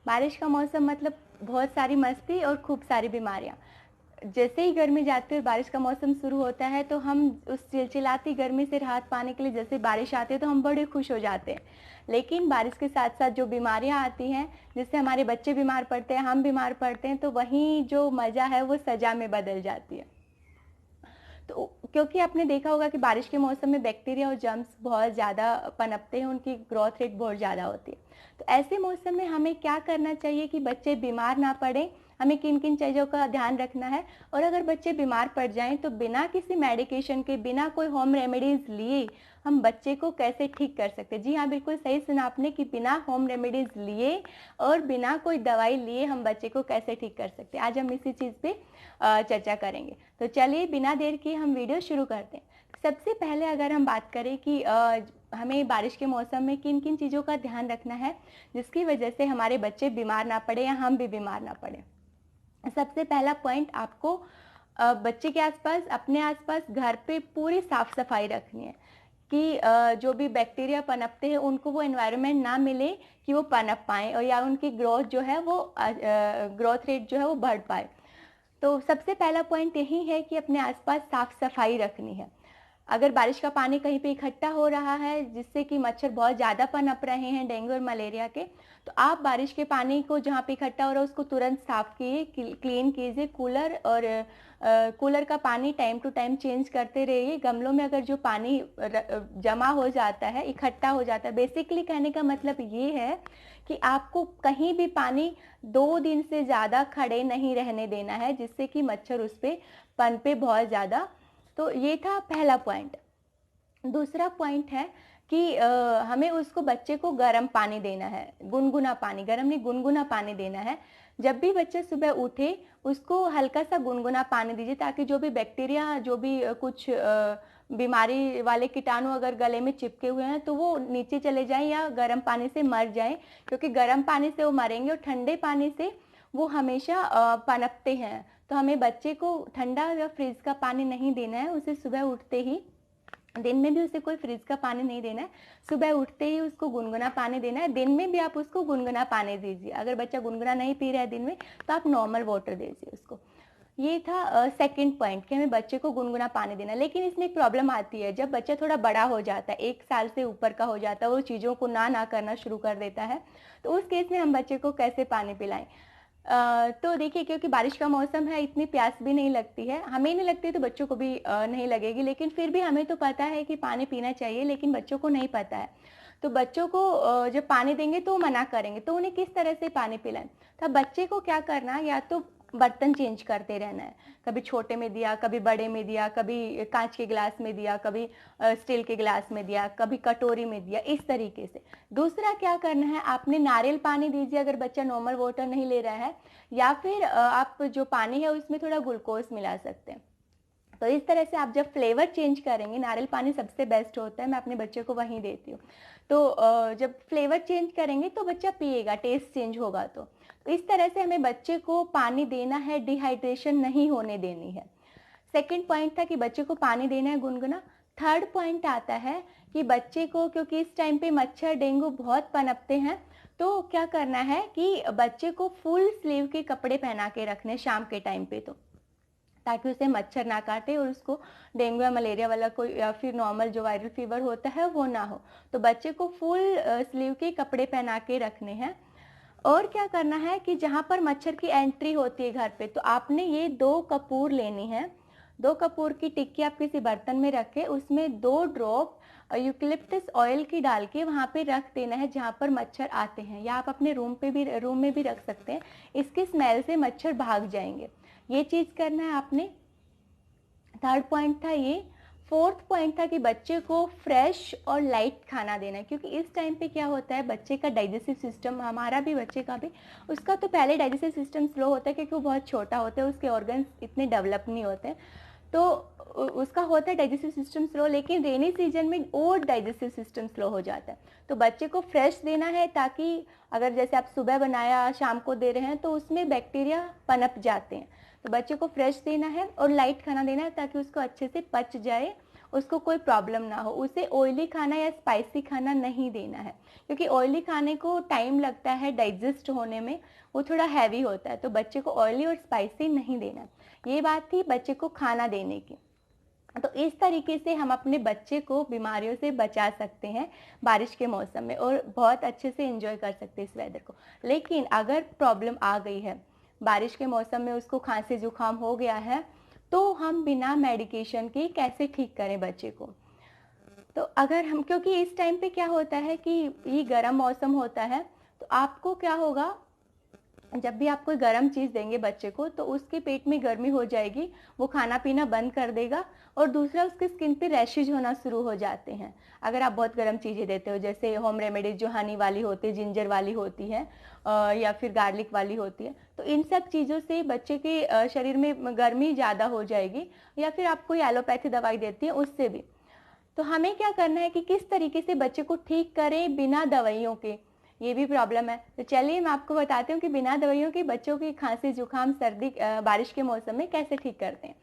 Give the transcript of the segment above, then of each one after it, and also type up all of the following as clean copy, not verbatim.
बारिश का मौसम मतलब बहुत सारी मस्ती और खूब सारी बीमारियाँ। जैसे ही गर्मी जाती है और बारिश का मौसम शुरू होता है तो हम उस चिलचिलाती गर्मी से राहत पाने के लिए जैसे बारिश आती है तो हम बड़े खुश हो जाते हैं। लेकिन बारिश के साथ साथ जो बीमारियां आती हैं, जिससे हमारे बच्चे बीमार पड़ते हैं, हम बीमार पड़ते हैं, तो वहीं जो मज़ा है वो सज़ा में बदल जाती है। तो क्योंकि आपने देखा होगा कि बारिश के मौसम में बैक्टीरिया और जर्म्स बहुत ज़्यादा पनपते हैं, उनकी ग्रोथ रेट बहुत ज़्यादा होती है। तो ऐसे मौसम में हमें क्या करना चाहिए कि बच्चे बीमार ना पड़ें, हमें किन किन चीज़ों का ध्यान रखना है। और अगर बच्चे बीमार पड़ जाएं तो बिना किसी मेडिकेशन के, बिना कोई होम रेमेडीज़ लिए हम बच्चे को कैसे ठीक कर सकते हैं। जी हाँ, बिल्कुल सही सुना आपने कि बिना होम रेमेडीज़ लिए और बिना कोई दवाई लिए हम बच्चे को कैसे ठीक कर सकते हैं। आज हम इसी चीज़ पे चर्चा करेंगे। तो चलिए बिना देर किए हम वीडियो शुरू करते हैं। सबसे पहले अगर हम बात करें कि हमें बारिश के मौसम में किन किन चीज़ों का ध्यान रखना है जिसकी वजह से हमारे बच्चे बीमार ना पड़े या हम भी बीमार ना पड़े। सबसे पहला पॉइंट आपको बच्चे के आसपास, अपने आसपास घर पे पूरी साफ सफाई रखनी है कि जो भी बैक्टीरिया पनपते हैं उनको वो एनवायरनमेंट ना मिले कि वो पनप पाएँ और या उनकी ग्रोथ जो है वो ग्रोथ रेट जो है वो बढ़ पाए। तो सबसे पहला पॉइंट यही है कि अपने आसपास साफ सफाई रखनी है। अगर बारिश का पानी कहीं पे इकट्ठा हो रहा है जिससे कि मच्छर बहुत ज़्यादा पनप रहे हैं डेंगू और मलेरिया के, तो आप बारिश के पानी को जहाँ पे इकट्ठा हो रहा है उसको तुरंत साफ कीजिए, क्लीन कीजिए। कूलर का पानी टाइम टू टाइम चेंज करते रहिए। गमलों में अगर जो पानी जमा हो जाता है, इकट्ठा हो जाता है, बेसिकली कहने का मतलब ये है कि आपको कहीं भी पानी 2 दिन से ज़्यादा खड़े नहीं रहने देना है जिससे कि मच्छर उस पर पनपे बहुत ज़्यादा। तो ये था पहला पॉइंट। दूसरा पॉइंट है कि हमें उसको, बच्चे को गर्म पानी देना है, गुनगुना पानी, गर्म नहीं गुनगुना पानी देना है। जब भी बच्चे सुबह उठे उसको हल्का सा गुनगुना पानी दीजिए ताकि जो भी बैक्टीरिया, जो भी कुछ बीमारी वाले कीटाणु अगर गले में चिपके हुए हैं तो वो नीचे चले जाएं या गर्म पानी से मर जाएं, क्योंकि गर्म पानी से वो मरेंगे और ठंडे पानी से वो हमेशा पनपते हैं। तो हमें बच्चे को ठंडा या फ्रिज का पानी नहीं देना है, उसे सुबह उठते ही, दिन में भी उसे कोई फ्रिज का पानी नहीं देना है, सुबह उठते ही उसको गुनगुना पानी देना है। दिन में भी आप उसको गुनगुना पानी दीजिए। अगर बच्चा गुनगुना नहीं पी रहा है दिन में तो आप नॉर्मल वाटर दीजिए उसको। ये था सेकंड पॉइंट कि हमें बच्चे को गुनगुना पानी देना। लेकिन इसमें एक प्रॉब्लम आती है, जब बच्चा थोड़ा बड़ा हो जाता है, 1 साल से ऊपर का हो जाता है, वो चीज़ों को ना करना शुरू कर देता है, तो उस केस में हम बच्चे को कैसे पानी पिलाएं। तो देखिए, क्योंकि बारिश का मौसम है, इतनी प्यास भी नहीं लगती है, हमें नहीं लगती तो बच्चों को भी नहीं लगेगी, लेकिन फिर भी हमें तो पता है कि पानी पीना चाहिए, लेकिन बच्चों को नहीं पता है। तो बच्चों को जब पानी देंगे तो मना करेंगे, तो उन्हें किस तरह से पानी पिलाएं। तो बच्चे को क्या करना है, या तो बर्तन चेंज करते रहना है, कभी छोटे में दिया, कभी बड़े में दिया, कभी कांच के गिलास में दिया, कभी स्टील के गिलास में दिया, कभी कटोरी में दिया, इस तरीके से। दूसरा क्या करना है, आपने नारियल पानी दीजिए अगर बच्चा नॉर्मल वाटर नहीं ले रहा है, या फिर आप जो पानी है उसमें थोड़ा ग्लूकोज मिला सकते हैं। तो इस तरह से आप जब फ्लेवर चेंज करेंगे, नारियल पानी सबसे बेस्ट होता है, मैं अपने बच्चे को वहीं देती हूँ। तो जब फ्लेवर चेंज करेंगे तो बच्चा पिएगा, टेस्ट चेंज होगा। तो इस तरह से हमें बच्चे को पानी देना है, डिहाइड्रेशन नहीं होने देनी है। सेकंड पॉइंट था कि बच्चे को पानी देना है गुनगुना। थर्ड पॉइंट आता है कि बच्चे को, क्योंकि इस टाइम पे मच्छर डेंगू बहुत पनपते हैं, तो क्या करना है कि बच्चे को फुल स्लीव के कपड़े पहना के रखने शाम के टाइम पे, तो ताकि उसे मच्छर ना काटे और उसको डेंगू या मलेरिया वाला कोई या फिर नॉर्मल जो वायरल फीवर होता है वो ना हो। तो बच्चे को फुल स्लीव के कपड़े पहना के रखने हैं। और क्या करना है कि जहाँ पर मच्छर की एंट्री होती है घर पे, तो आपने ये 2 कपूर लेनी है। 2 कपूर की टिक्की आप किसी बर्तन में रखें, उसमें 2 ड्रॉप यूकलिप्टस ऑयल की डाल के वहाँ पे रख देना है जहाँ पर मच्छर आते हैं, या आप अपने रूम में भी रख सकते हैं। इसकी स्मेल से मच्छर भाग जाएंगे। ये चीज़ करना है आपने। थर्ड पॉइंट था ये। फोर्थ पॉइंट था कि बच्चे को फ्रेश और लाइट खाना देना है, क्योंकि इस टाइम पे क्या होता है, बच्चे का डाइजेस्टिव सिस्टम, हमारा भी बच्चे का भी, उसका तो पहले डाइजेस्टिव सिस्टम स्लो होता है क्योंकि वो बहुत छोटा होता है, उसके ऑर्गन्स इतने डेवलप नहीं होते हैं, तो उसका होता है डाइजेस्टिव सिस्टम स्लो। लेकिन रेनी सीजन में और डाइजेस्टिव सिस्टम स्लो हो जाता है। तो बच्चे को फ्रेश देना है, ताकि अगर जैसे आप सुबह बनाया शाम को दे रहे हैं तो उसमें बैक्टीरिया पनप जाते हैं। तो बच्चे को फ्रेश देना है और लाइट खाना देना है ताकि उसको अच्छे से पच जाए उसको कोई प्रॉब्लम ना हो। उसे ऑयली खाना या स्पाइसी खाना नहीं देना है, क्योंकि ऑयली खाने को टाइम लगता है डाइजेस्ट होने में, वो थोड़ा हैवी होता है, तो बच्चे को ऑयली और स्पाइसी नहीं देना। ये बात थी बच्चे को खाना देने की। तो इस तरीके से हम अपने बच्चे को बीमारियों से बचा सकते हैं बारिश के मौसम में, और बहुत अच्छे से एंजॉय कर सकते हैं इस वेदर को। लेकिन अगर प्रॉब्लम आ गई है, बारिश के मौसम में उसको खांसी जुकाम हो गया है, तो हम बिना मेडिकेशन के कैसे ठीक करें बच्चे को। तो अगर हम, क्योंकि इस टाइम पे क्या होता है कि ये गर्म मौसम होता है, तो आपको क्या होगा, जब भी आप कोई गर्म चीज़ देंगे बच्चे को तो उसके पेट में गर्मी हो जाएगी, वो खाना पीना बंद कर देगा, और दूसरा उसके स्किन पे रैशेज होना शुरू हो जाते हैं अगर आप बहुत गर्म चीज़ें देते हो। जैसे होम रेमेडीज जो हनी वाली होती है, जिंजर वाली होती है, या फिर गार्लिक वाली होती है, तो इन सब चीज़ों से बच्चे के शरीर में गर्मी ज़्यादा हो जाएगी। या फिर आप कोई एलोपैथी दवाई देती है उससे भी। तो हमें क्या करना है कि किस तरीके से बच्चे को ठीक करें बिना दवाइयों के, ये भी प्रॉब्लम है। तो चलिए मैं आपको बताती हूँ कि बिना दवाइयों के बच्चों की खांसी जुकाम सर्दी बारिश के मौसम में कैसे ठीक करते हैं।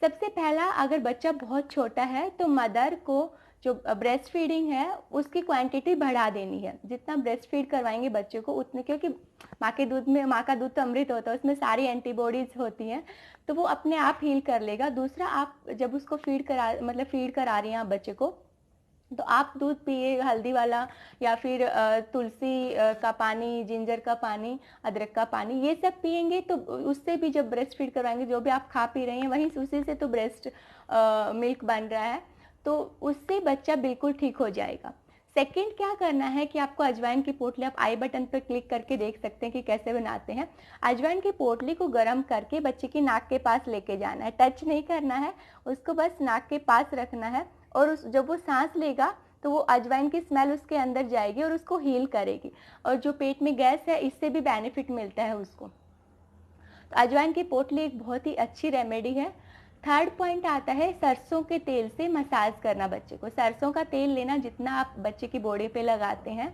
सबसे पहला, अगर बच्चा बहुत छोटा है तो मदर को जो ब्रेस्ट फीडिंग है उसकी क्वांटिटी बढ़ा देनी है। जितना ब्रेस्ट फीड करवाएंगे बच्चे को उतने, क्योंकि माँ के दूध में, माँ का दूध तो अमृत होता है, उसमें सारी एंटीबॉडीज होती हैं, तो वो अपने आप हील कर लेगा। दूसरा, आप जब उसको फीड करा रही हैं आप बच्चे को, तो आप दूध पिए हल्दी वाला, या फिर तुलसी का पानी, जिंजर का पानी, अदरक का पानी, ये सब पिएंगे तो उससे भी जब ब्रेस्ट फीड करवाएंगे, जो भी आप खा पी रही हैं वहीं उसी से तो ब्रेस्ट मिल्क बन रहा है, तो उससे बच्चा बिल्कुल ठीक हो जाएगा। सेकंड, क्या करना है कि आपको अजवाइन की पोटली, आप आई बटन पर क्लिक करके देख सकते हैं कि कैसे बनाते हैं। अजवाइन की पोटली को गर्म करके बच्चे की नाक के पास लेके जाना है, टच नहीं करना है, उसको बस नाक के पास रखना है, और जब वो सांस लेगा तो वो अजवाइन की स्मेल उसके अंदर जाएगी और उसको हील करेगी, और जो पेट में गैस है इससे भी बेनिफिट मिलता है उसको। तो अजवाइन की पोटली एक बहुत ही अच्छी रेमेडी है। थर्ड पॉइंट आता है सरसों के तेल से मसाज करना बच्चे को। सरसों का तेल लेना जितना आप बच्चे की बॉडी पे लगाते हैं,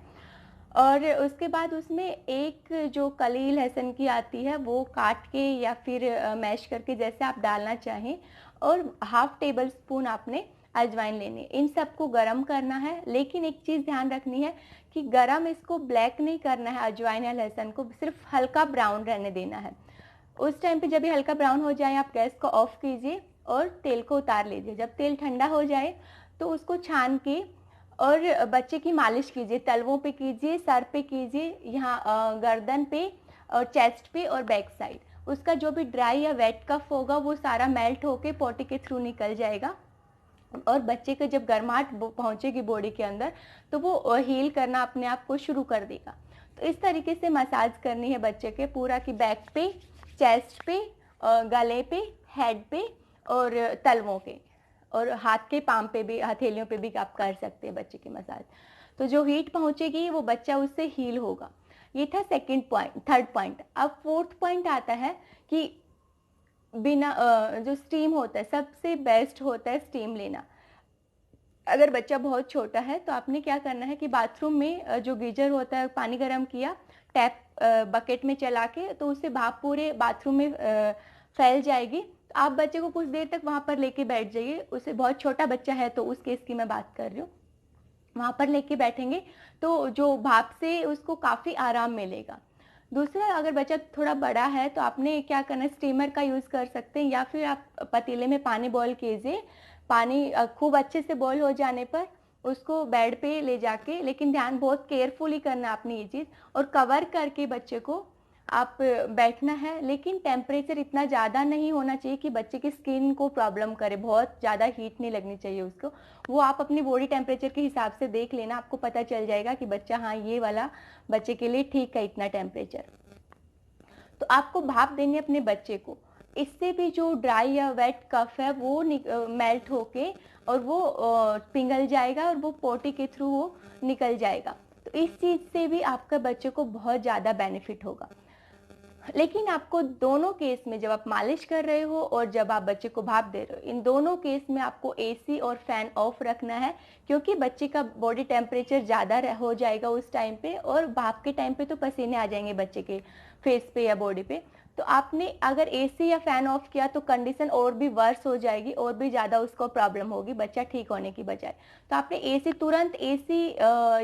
और उसके बाद उसमें एक जो कली लहसुन की आती है वो काट के या फिर मैश करके, जैसे आप डालना चाहें, और हाफ टेबल स्पून आपने अजवाइन लेनी है। इन सबको गरम करना है, लेकिन एक चीज़ ध्यान रखनी है कि गरम इसको ब्लैक नहीं करना है, अजवाइन या लहसुन को सिर्फ हल्का ब्राउन रहने देना है। उस टाइम पे जब ये हल्का ब्राउन हो जाए आप गैस को ऑफ कीजिए और तेल को उतार लीजिए। जब तेल ठंडा हो जाए तो उसको छान के और बच्चे की मालिश कीजिए, तलवों पे कीजिए, सर पे कीजिए, यहाँ गर्दन पे और चेस्ट पे और बैक साइड। उसका जो भी ड्राई या वेट कफ होगा वो सारा मेल्ट होके पॉटी के थ्रू निकल जाएगा, और बच्चे को जब गर्माहट पहुंचेगी बॉडी के अंदर तो वो हील करना अपने आप को शुरू कर देगा। तो इस तरीके से मसाज करनी है बच्चे के पूरा, की बैक पे, चेस्ट पे, गले पे, हेड पे और तलवों पे, और हाथ के पाम पे भी, हथेलियों पे भी आप कर सकते हैं बच्चे की मसाज। तो जो हीट पहुंचेगी वो बच्चा उससे हील होगा। ये था सेकंड पॉइंट। थर्ड पॉइंट, अब फोर्थ पॉइंट आता है कि बिना जो स्टीम होता है, सबसे बेस्ट होता है स्टीम लेना। अगर बच्चा बहुत छोटा है तो आपने क्या करना है कि बाथरूम में जो गीजर होता है, पानी गर्म किया, टैप बकेट में चला के, तो उससे भाप पूरे बाथरूम में फैल जाएगी। तो आप बच्चे को कुछ देर तक वहाँ पर लेके बैठ जाइए। उसे, बहुत छोटा बच्चा है तो उस केस की मैं बात कर रही हूँ, वहाँ पर लेके बैठेंगे तो जो भाप से उसको काफ़ी आराम मिलेगा। दूसरा, अगर बच्चा थोड़ा बड़ा है तो आपने क्या करना है, स्टीमर का यूज़ कर सकते हैं, या फिर आप पतीले में पानी बॉईल कीजिए। पानी खूब अच्छे से बॉईल हो जाने पर उसको बेड पे ले जाके, लेकिन ध्यान बहुत केयरफुली करना आपने ये चीज़, और कवर करके बच्चे को आप बैठना है। लेकिन टेम्परेचर इतना ज़्यादा नहीं होना चाहिए कि बच्चे की स्किन को प्रॉब्लम करे, बहुत ज़्यादा हीट नहीं लगनी चाहिए उसको। वो आप अपनी बॉडी टेम्परेचर के हिसाब से देख लेना, आपको पता चल जाएगा कि बच्चा, हाँ ये वाला बच्चे के लिए ठीक है इतना टेम्परेचर। तो आपको भाप देनी है अपने बच्चे को, इससे भी जो ड्राई या वेट कफ है वो मेल्ट होके और वो पिघल जाएगा और वो पोटी के थ्रू वो निकल जाएगा। तो इस चीज़ से भी आपका बच्चे को बहुत ज़्यादा बेनिफिट होगा। लेकिन आपको दोनों केस में, जब आप मालिश कर रहे हो और जब आप बच्चे को भाप दे रहे हो, इन दोनों केस में आपको एसी और फैन ऑफ रखना है, क्योंकि बच्चे का बॉडी टेम्परेचर ज़्यादा हो जाएगा उस टाइम पे, और भाप के टाइम पे तो पसीने आ जाएंगे बच्चे के फेस पे या बॉडी पे। तो आपने अगर एसी या फ़ैन ऑफ किया तो कंडीशन और भी वर्स हो जाएगी, और भी ज़्यादा उसको प्रॉब्लम होगी बच्चा ठीक होने की बजाय। तो आपने तुरंत एसी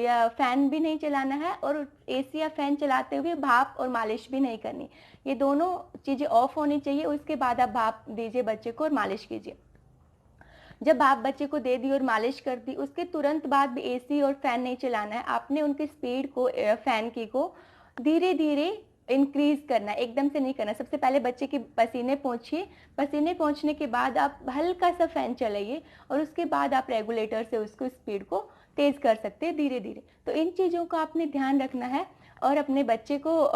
या फ़ैन भी नहीं चलाना है, और एसी या फ़ैन चलाते हुए भाप और मालिश भी नहीं करनी। ये दोनों चीज़ें ऑफ होनी चाहिए, उसके बाद आप भाप दीजिए बच्चे को और मालिश कीजिए। जब भाप बच्चे को दे दी और मालिश कर दी, उसके तुरंत बाद भी एसी और फैन नहीं चलाना है। आपने उनकी स्पीड को फैन की को धीरे धीरे इंक्रीज करना है, एकदम से नहीं करना। सबसे पहले बच्चे के पसीने पोंछिए, पसीने पोंछने के बाद आप हल्का सा फैन चलाइए, और उसके बाद आप रेगुलेटर से उसको स्पीड को तेज कर सकते हैं धीरे धीरे। तो इन चीज़ों का आपने ध्यान रखना है, और अपने बच्चे को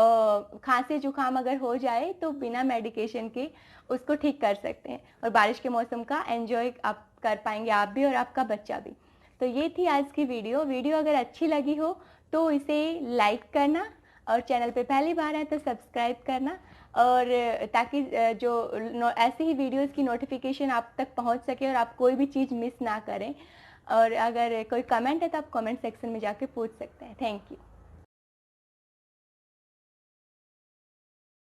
खांसी जुकाम अगर हो जाए तो बिना मेडिकेशन के उसको ठीक कर सकते हैं, और बारिश के मौसम का एंजॉय आप कर पाएंगे, आप भी और आपका बच्चा भी। तो ये थी आज की वीडियो अगर अच्छी लगी हो तो इसे लाइक करना, और चैनल पे पहली बार है तो सब्सक्राइब करना, और ताकि जो ऐसे ही वीडियोस की नोटिफिकेशन आप तक पहुंच सके और आप कोई भी चीज़ मिस ना करें। और अगर कोई कमेंट है तो आप कमेंट सेक्शन में जाके पूछ सकते हैं। Thank you.